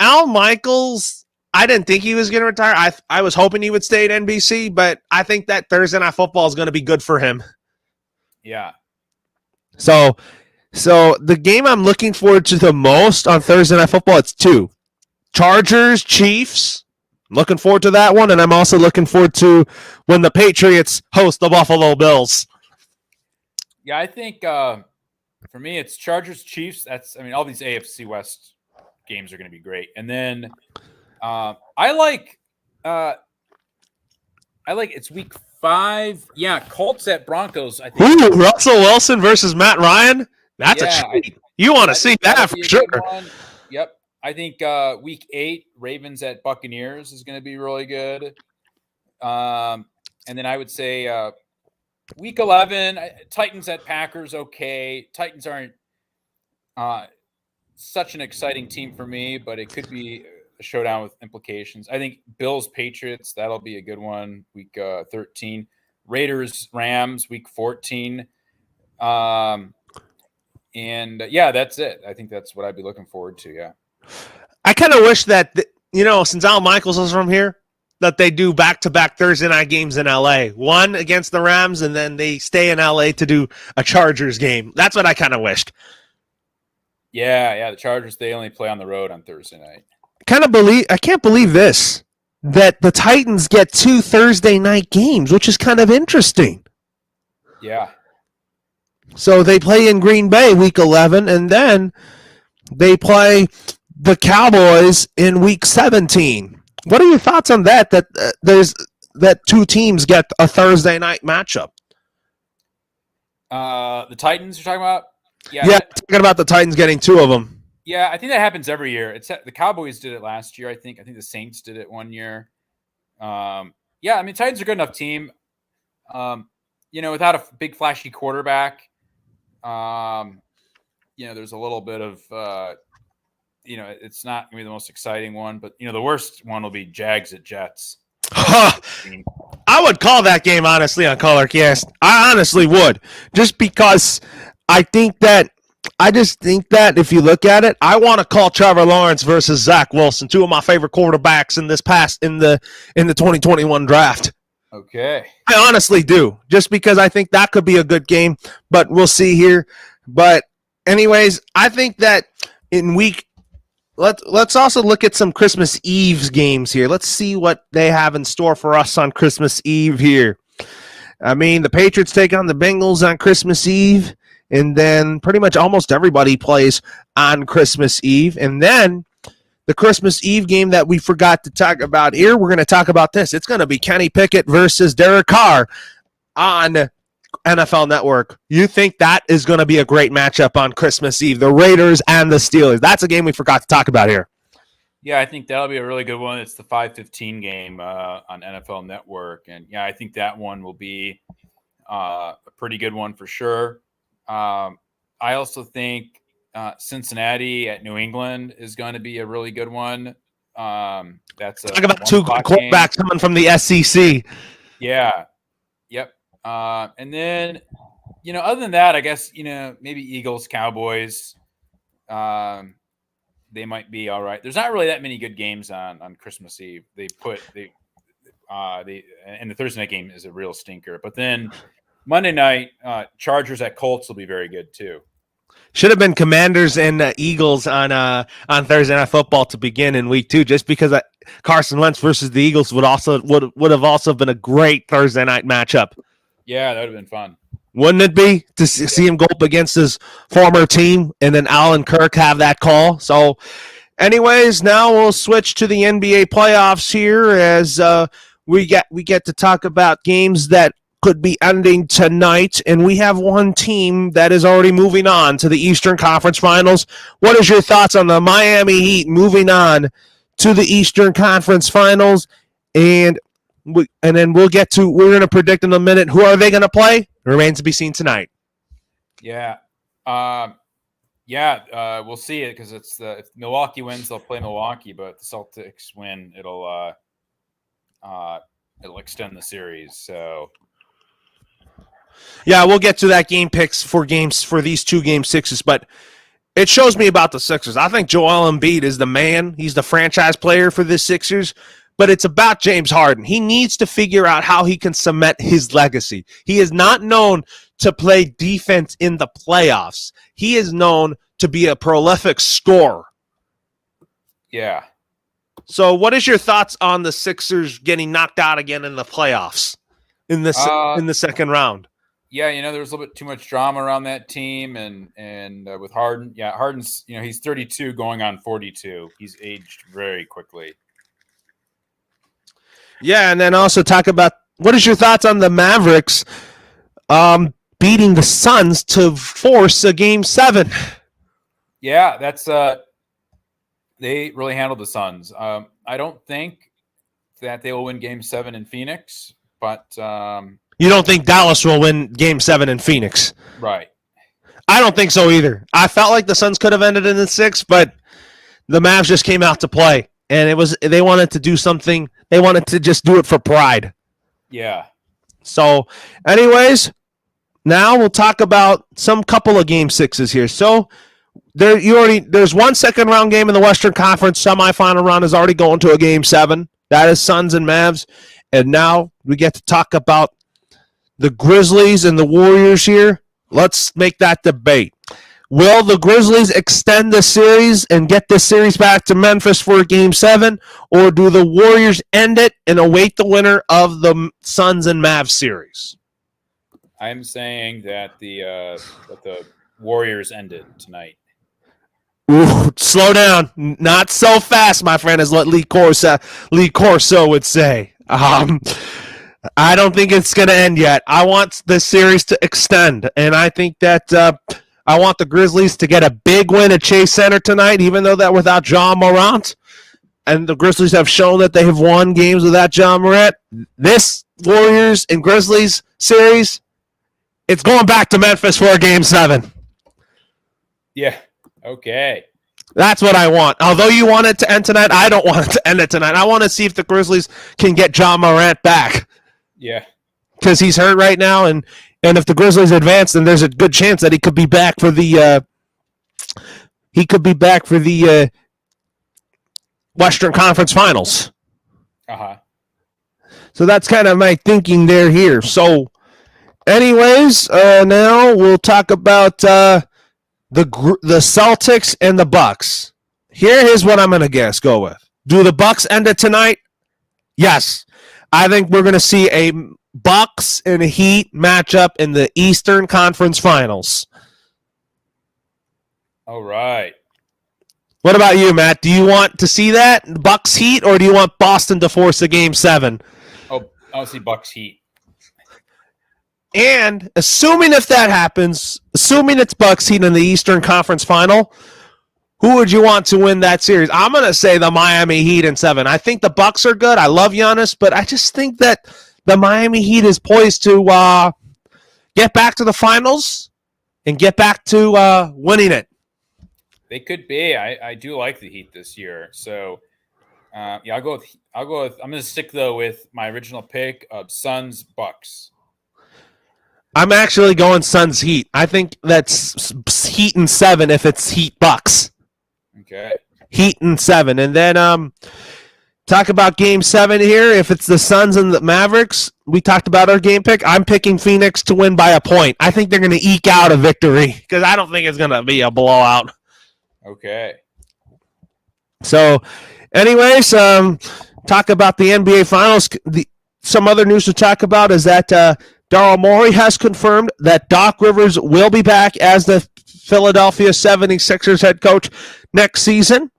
A: I didn't think he was going to retire. I was hoping he would stay at NBC, but I think that Thursday Night Football is going to be good for him.
B: Yeah.
A: So the game I'm looking forward to the most on Thursday Night Football, it's 2. Chargers, Chiefs. I'm looking forward to that one, and I'm also looking forward to when the Patriots host the Buffalo Bills.
B: Yeah, I think for me it's Chargers, Chiefs. All these AFC West games are going to be great. And then I like it's week 5. Yeah, Colts at Broncos. I think.
A: Ooh, Russell Wilson versus Matt Ryan. That's a treat. You want to see that for sure.
B: Yep. I think week 8, Ravens at Buccaneers is going to be really good. And then I would say week 11, Titans at Packers. Okay. Titans aren't such an exciting team for me, but it could be a showdown with implications. I think Bills Patriots, that'll be a good one. Week 13, Raiders Rams, week 14. And yeah, that's it. I think that's what I'd be looking forward to. Yeah.
A: I kind of wish that, since Al Michaels is from here, that they do back-to-back Thursday night games in L.A. One against the Rams, and then they stay in L.A. to do a Chargers game. That's what I kind of wished.
B: Yeah, the Chargers, they only play on the road on Thursday night.
A: I can't believe this, that the Titans get 2 Thursday night games, which is kind of interesting.
B: Yeah.
A: So they play in Green Bay week 11, and then they play the Cowboys in week 17. What are your thoughts on that? That 2 teams get a Thursday night matchup.
B: The Titans you're talking about?
A: Yeah, talking about the Titans getting 2 of them.
B: Yeah, I think that happens every year. The Cowboys did it last year. I think the Saints did it one year. Titans are a good enough team. Without a big flashy quarterback. There's a little bit of. It's not going to be the most exciting one, but, the worst one will be Jags at Jets.
A: I would call that game, honestly, on ColorCast. I honestly would. Just because I just think that if you look at it, I want to call Trevor Lawrence versus Zach Wilson, two of my favorite quarterbacks in the 2021 draft.
B: Okay.
A: I honestly do, just because I think that could be a good game, but we'll see here. But anyways, I think that let's also look at some Christmas Eve's games here. Let's see what they have in store for us on Christmas Eve here. I mean, the Patriots take on the Bengals on Christmas Eve, and then pretty much almost everybody plays on Christmas Eve. And then the Christmas Eve game that we forgot to talk about here, we're going to talk about this. It's going to be Kenny Pickett versus Derek Carr on NFL Network. You think that is going to be a great matchup on Christmas Eve, the Raiders and the Steelers. That's a game we forgot to talk about here.
B: Yeah, I think that'll be a really good one. It's the 5:15 game on NFL Network. And, yeah, I think that one will be a pretty good one for sure. I also think Cincinnati at New England is going to be a really good one. That's
A: talk about two good quarterbacks coming from the SEC.
B: Yeah. Yep. And then, other than that, I guess, maybe Eagles, Cowboys, they might be all right. There's not really that many good games on Christmas Eve. And the Thursday night game is a real stinker. But then Monday night, Chargers at Colts will be very good too.
A: Should have been Commanders and Eagles on Thursday Night Football to begin in week 2, just because Carson Wentz versus the Eagles would have also been a great Thursday night matchup.
B: Yeah, that would have been fun.
A: Wouldn't it be, to see him go up against his former team and then Alan Kirk have that call? So, anyways, now we'll switch to the NBA playoffs here as we get to talk about games that could be ending tonight, and we have one team that is already moving on to the Eastern Conference Finals. What is your thoughts on the Miami Heat moving on to the Eastern Conference Finals? And then we're going to predict in a minute, who are they going to play? It remains to be seen tonight.
B: Yeah. We'll see it, because if Milwaukee wins, they'll play Milwaukee, but if the Celtics win, it'll extend the series. So
A: yeah, we'll get to that game picks for these two game sixes, but it shows me about the Sixers. I think Joel Embiid is the man. He's the franchise player for the Sixers, but it's about James Harden. He needs to figure out how he can cement his legacy. He is not known to play defense in the playoffs. He is known to be a prolific scorer.
B: Yeah.
A: So what is your thoughts on the Sixers getting knocked out again in the playoffs in the second round?
B: Yeah, there was a little bit too much drama around that team, and with Harden. Yeah, Harden's, he's 32 going on 42. He's aged very quickly. Yeah,
A: and then also talk about, what is your thoughts on the Mavericks beating the Suns to force a Game 7?
B: Yeah, that's they really handled the Suns. I don't think that they will win Game 7 in Phoenix, but
A: you don't think Dallas will win Game 7 in Phoenix?
B: Right.
A: I don't think so either. I felt like the Suns could have ended in the 6, but the Mavs just came out to play, and they wanted to do something. They wanted to just do it for pride.
B: Yeah.
A: So, anyways, now we'll talk about some couple of Game 6s here. So, there's one second round game in the Western Conference. Semifinal round is already going to a Game 7. That is Suns and Mavs. And now we get to talk about the Grizzlies and the Warriors here. Let's make that debate. Will the Grizzlies extend the series and get this series back to Memphis for Game 7, or do the Warriors end it and await the winner of the Suns and Mavs series?
B: I'm saying that the Warriors end it tonight.
A: Ooh, slow down. Not so fast, my friend, is what Lee Corso would say. I don't think it's going to end yet. I want the series to extend, and I think that I want the Grizzlies to get a big win at Chase Center tonight, even though that without Ja Morant. And the Grizzlies have shown that they have won games without Ja Morant. This Warriors and Grizzlies series, it's going back to Memphis for a Game 7.
B: Yeah. Okay.
A: That's what I want. Although you want it to end tonight, I don't want it to end it tonight. I want to see if the Grizzlies can get Ja Morant back.
B: Yeah.
A: Because he's hurt right now, and And if the Grizzlies advance, then there's a good chance that he could be back for the Western Conference Finals.
B: Uh-huh.
A: So that's kind of my thinking there here. So, anyways, now we'll talk about the Celtics and the Bucks. Here's what I'm going to go with. Do the Bucks end it tonight? Yes. I think we're going to see a Bucks and Heat matchup in the Eastern Conference Finals.
B: All right.
A: What about you, Matt? Do you want to see that, Bucks Heat, or do you want Boston to force a Game 7?
B: Oh, I'll see Bucks Heat.
A: And assuming if that happens, assuming it's Bucks Heat in the Eastern Conference Final, who would you want to win that series? I'm going to say the Miami Heat in 7. I think the Bucks are good. I love Giannis, but I just think that the Miami Heat is poised to get back to the finals and get back to winning it.
B: They could be. I do like the Heat this year. So, I'll go with. I'm going to stick though with my original pick of Suns Bucks.
A: I'm actually going Suns Heat. I think that's Heat in 7 if it's Heat Bucks.
B: Okay.
A: Heat in 7. And then talk about Game 7 here. If it's the Suns and the Mavericks, we talked about our game pick. I'm picking Phoenix to win by a point. I think they're going to eke out a victory because I don't think it's going to be a blowout.
B: Okay.
A: So, anyways, talk about the NBA Finals. Some other news to talk about is that Daryl Morey has confirmed that Doc Rivers will be back as the Philadelphia 76ers head coach next season.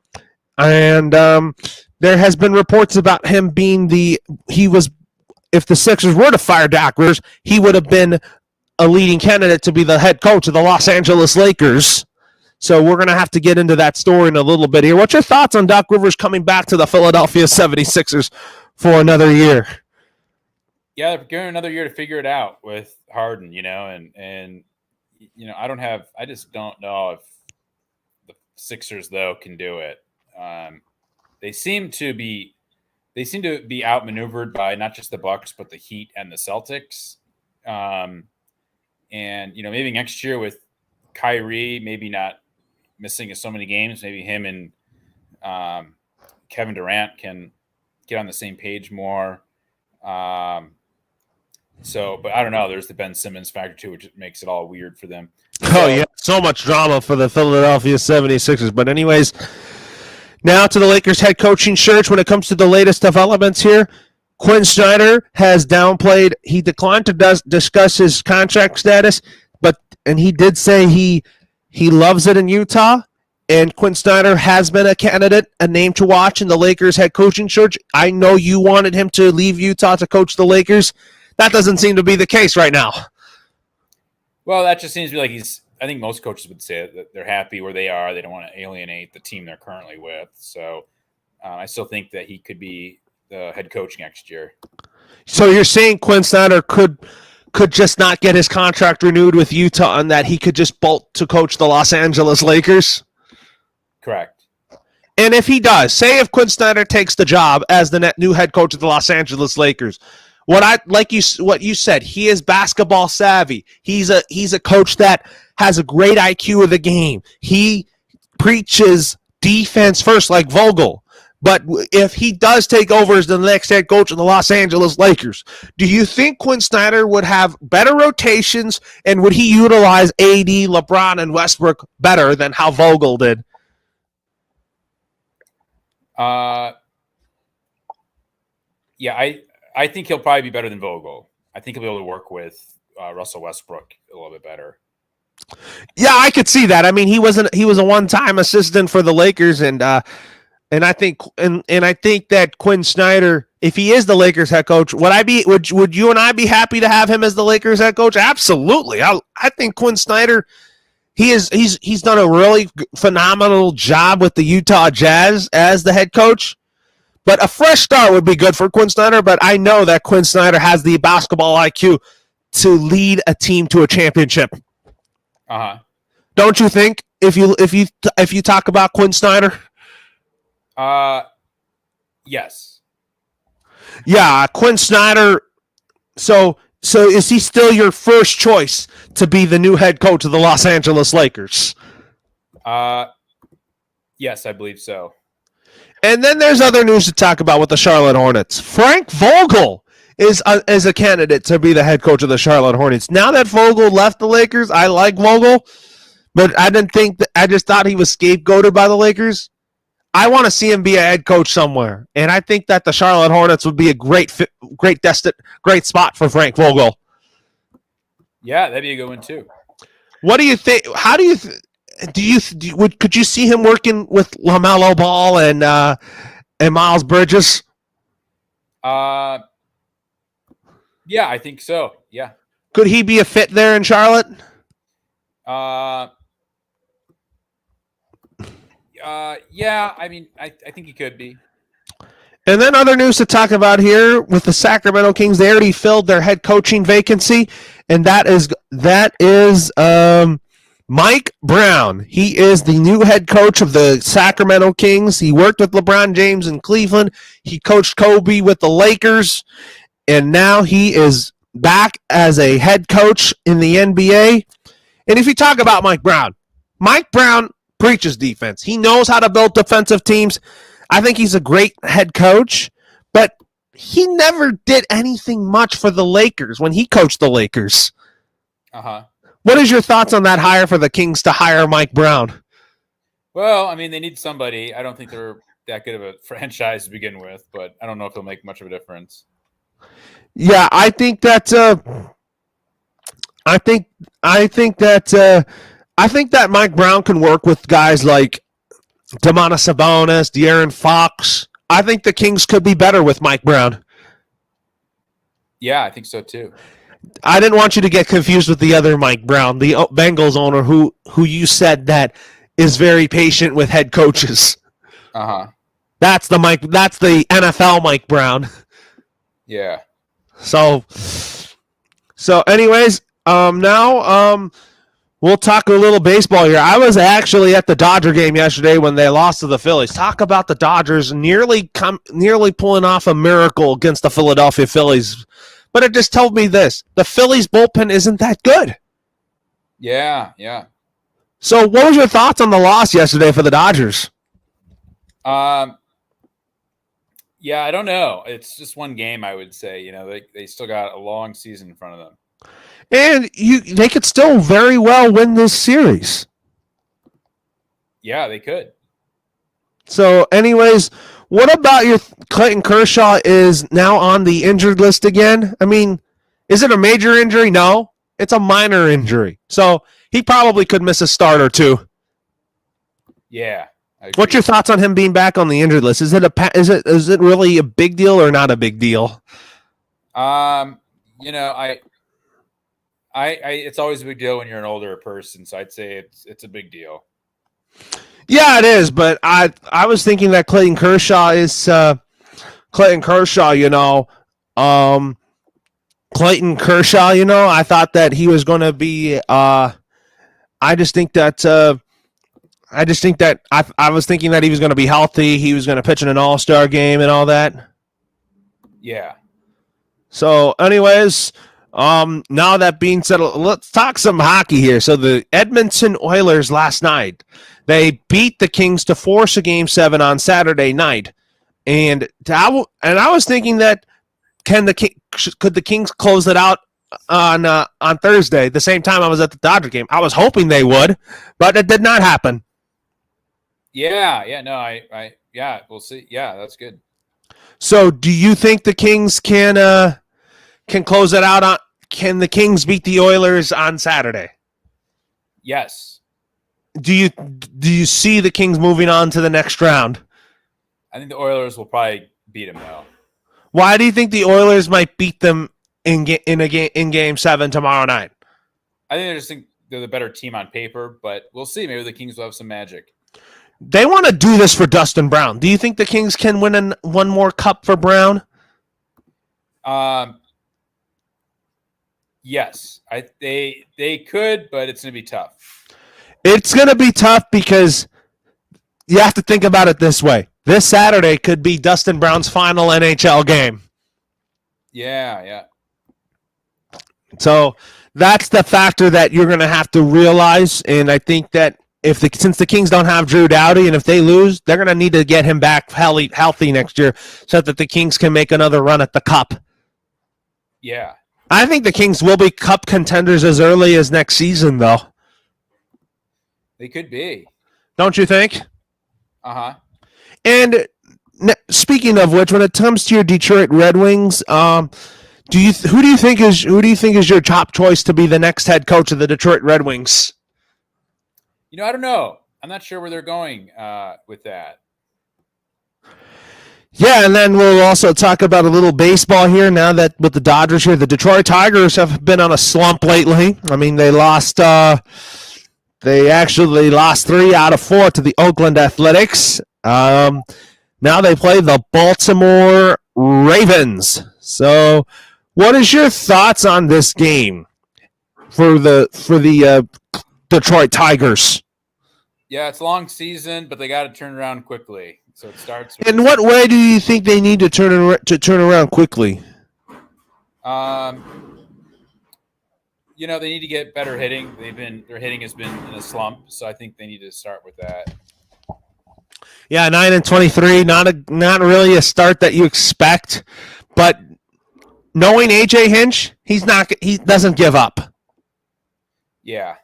A: And there has been reports about him being if the Sixers were to fire Doc Rivers, he would have been a leading candidate to be the head coach of the Los Angeles Lakers. So we're going to have to get into that story in a little bit here. What's your thoughts on Doc Rivers coming back to the Philadelphia 76ers for another year?
B: Yeah, they're going another year to figure it out with Harden, and I just don't know if the Sixers though can do it. They seem to be outmaneuvered by not just the Bucks but the Heat and the Celtics. And maybe next year with Kyrie, maybe not missing so many games, maybe him and Kevin Durant can get on the same page more. But I don't know. There's the Ben Simmons factor too, which makes it all weird for them.
A: So much drama for the Philadelphia 76ers. But anyways, now to the Lakers head coaching search. When it comes to the latest developments here, Quinn Snyder has downplayed. He declined to discuss his contract status, and he did say he loves it in Utah. And Quinn Snyder has been a candidate, a name to watch in the Lakers head coaching search. I know you wanted him to leave Utah to coach the Lakers. That doesn't seem to be the case right now.
B: Well, that just seems to be like I think most coaches would say that they're happy where they are. They don't want to alienate the team they're currently with. So I still think that he could be the head coach next year. So
A: you're saying Quinn Snyder could just not get his contract renewed with Utah and that he could just bolt to coach the Los Angeles Lakers?
B: Correct.
A: And if he does, say if Quinn Snyder takes the job as the new head coach of the Los Angeles Lakers, what you said, he is basketball savvy. He's a coach that has a great IQ of the game. He preaches defense first like Vogel. But if he does take over as the next head coach of the Los Angeles Lakers, do you think Quinn Snyder would have better rotations and would he utilize AD, LeBron, and Westbrook better than how Vogel did?
B: I think he'll probably be better than Vogel. I think he'll be able to work with Russell Westbrook a little bit better.
A: Yeah, I could see that. I mean, he was a one-time assistant for the Lakers, and I think that Quinn Snyder, if he is the Lakers head coach, would you and I be happy to have him as the Lakers head coach? Absolutely. I think Quinn Snyder, he's done a really phenomenal job with the Utah Jazz as the head coach. But a fresh start would be good for Quinn Snyder, but I know that Quinn Snyder has the basketball IQ to lead a team to a championship.
B: Uh-huh.
A: Don't you think if you talk about Quinn Snyder?
B: Yes.
A: Yeah, Quinn Snyder. So So is he still your first choice to be the new head coach of the Los Angeles Lakers?
B: Yes, I believe so.
A: And then there's other news to talk about with the Charlotte Hornets. Frank Vogel is a candidate to be the head coach of the Charlotte Hornets. Now that Vogel left the Lakers, I like Vogel, but I just thought he was scapegoated by the Lakers. I want to see him be a head coach somewhere, and I think that the Charlotte Hornets would be a great spot for Frank Vogel.
B: Yeah, that'd be a good one too.
A: What do you think? How do you could you see him working with LaMelo Ball and Miles Bridges?
B: Yeah, I think so. Yeah.
A: Could he be a fit there in Charlotte?
B: Yeah, I mean, I think he could be.
A: And then other news to talk about here with the Sacramento Kings. They already filled their head coaching vacancy, and that is Mike Brown. He is the new head coach of the Sacramento Kings. He worked with LeBron James in Cleveland. He coached Kobe with the Lakers, and now he is back as a head coach in the NBA. And if you talk about Mike Brown preaches defense. He knows how to build defensive teams. I think he's a great head coach, but he never did anything much for the Lakers when he coached the Lakers.
B: Uh-huh.
A: What is your thoughts on that hire for the Kings to hire Mike Brown?
B: Well, I mean, they need somebody. I don't think they're that good of a franchise to begin with, but I don't know if it'll make much of a difference.
A: Yeah, I think that Mike Brown can work with guys like Domantas Sabonis, De'Aaron Fox. I think the Kings could be better with Mike Brown.
B: Yeah, I think so too.
A: I didn't want you to get confused with the other Mike Brown, the Bengals owner who you said that is very patient with head coaches.
B: Uh-huh.
A: That's the NFL Mike Brown.
B: Yeah.
A: So anyways, now we'll talk a little baseball here. I was actually at the Dodger game yesterday when they lost to the Phillies. Talk about the Dodgers nearly pulling off a miracle against the Philadelphia Phillies. But it just told me this. The Phillies bullpen isn't that good.
B: Yeah.
A: So what was your thoughts on the loss yesterday for the Dodgers?
B: Yeah, I don't know. It's just one game, I would say. You know, they still got a long season in front of them.
A: And they could still very well win this series.
B: Yeah, they could.
A: So, anyways, what about your Clayton Kershaw is now on the injured list again? I mean, is it a major injury? No, it's a minor injury. So he probably could miss a start or two.
B: Yeah.
A: What's your thoughts on him being back on the injured list? Is it really a big deal or not a big deal?
B: You know, I it's always a big deal when you're an older person, so I'd say it's a big deal.
A: Yeah, it is, but I was thinking that Clayton Kershaw is Clayton Kershaw, you know. Clayton Kershaw, you know, I thought that he was going to be I was thinking that he was going to be healthy, he was going to pitch in an All-Star game and all that.
B: Yeah.
A: So, anyways, now that being said, let's talk some hockey here. So the Edmonton Oilers last night, they beat the Kings to force a Game 7 on Saturday night. And I was thinking that could the Kings close it out on Thursday, the same time I was at the Dodger game? I was hoping they would, but it did not happen.
B: Yeah, we'll see. Yeah, that's good.
A: So do you think the Kings can close it out can the Kings beat the Oilers on Saturday?
B: Yes.
A: Do you see the Kings moving on to the next round?
B: I think the Oilers will probably beat them though.
A: Why do you think the Oilers might beat them in Game 7 tomorrow night?
B: I think they're the better team on paper, but we'll see. Maybe the Kings will have some magic.
A: They want to do this for Dustin Brown. Do you think the Kings can win one more cup for Brown?
B: Yes, they could, but it's going to be tough.
A: It's going to be tough because you have to think about it this way. This Saturday could be Dustin Brown's final NHL game.
B: Yeah.
A: So that's the factor that you're going to have to realize. And I think that since the Kings don't have Drew Doughty, and if they lose, they're going to need to get him back healthy next year so that the Kings can make another run at the Cup.
B: Yeah.
A: I think the Kings will be Cup contenders as early as next season, though.
B: They could be.
A: Don't you think?
B: Uh-huh.
A: And speaking of which, when it comes to your Detroit Red Wings, who do you think is your top choice to be the next head coach of the Detroit Red Wings?
B: I don't know. I'm not sure where they're going with that.
A: Yeah, and then we'll also talk about a little baseball here now that with the Dodgers here. The Detroit Tigers have been on a slump lately. I mean, they lost 3 out of 4 to the Oakland Athletics. Now they play the Baltimore Ravens. So what is your thoughts on this game for the Detroit Tigers?
B: Yeah, it's a long season, but they got to turn around quickly. So it starts.
A: In what way do you think they need to turn around quickly?
B: They need to get better hitting. Their hitting has been in a slump, so I think they need to start with that.
A: Yeah, 9-23, not really a start that you expect, but knowing AJ Hinch, he doesn't give up.
B: Yeah.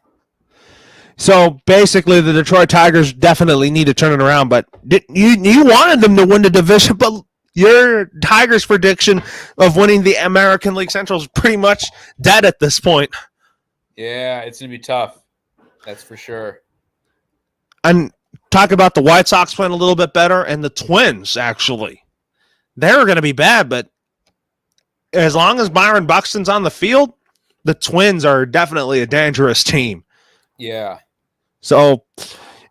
A: So basically, the Detroit Tigers definitely need to turn it around. But you wanted them to win the division, but your Tigers' prediction of winning the American League Central is pretty much dead at this point.
B: Yeah, it's going to be tough. That's for sure.
A: And talk about the White Sox playing a little bit better, and the Twins, actually. They're going to be bad, but as long as Byron Buxton's on the field, the Twins are definitely a dangerous team.
B: Yeah.
A: So,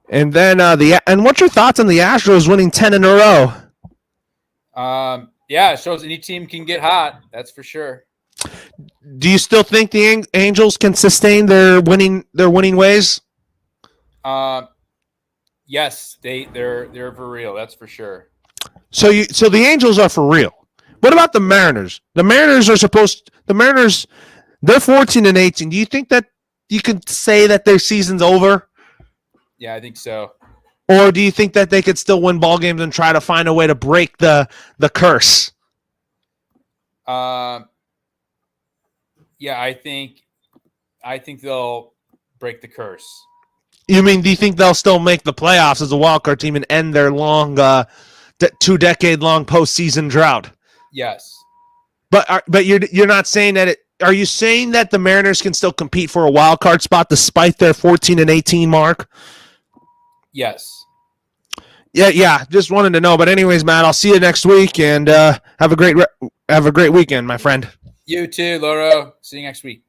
A: and then and what's your thoughts on the Astros winning 10 in a row?
B: Yeah, it shows any team can get hot. That's for sure.
A: Do you still think the Angels can sustain their winning ways?
B: Yes, they're for real. That's for sure.
A: So the Angels are for real. What about the Mariners? The Mariners, they're 14-18. Do you think that you could say that their season's over?
B: Yeah, I think so.
A: Or do you think that they could still win ball games and try to find a way to break the curse?
B: Yeah, I think they'll break the curse.
A: You mean, do you think they'll still make the playoffs as a wildcard team and end their long 2-decade-long postseason drought?
B: Yes.
A: But you're not saying that it. Are you saying that the Mariners can still compete for a wild card spot despite their 14-18 mark?
B: Yes.
A: Yeah. Just wanted to know. But anyways, Matt, I'll see you next week, and have a great weekend, my friend.
B: You too, Loro. See you next week.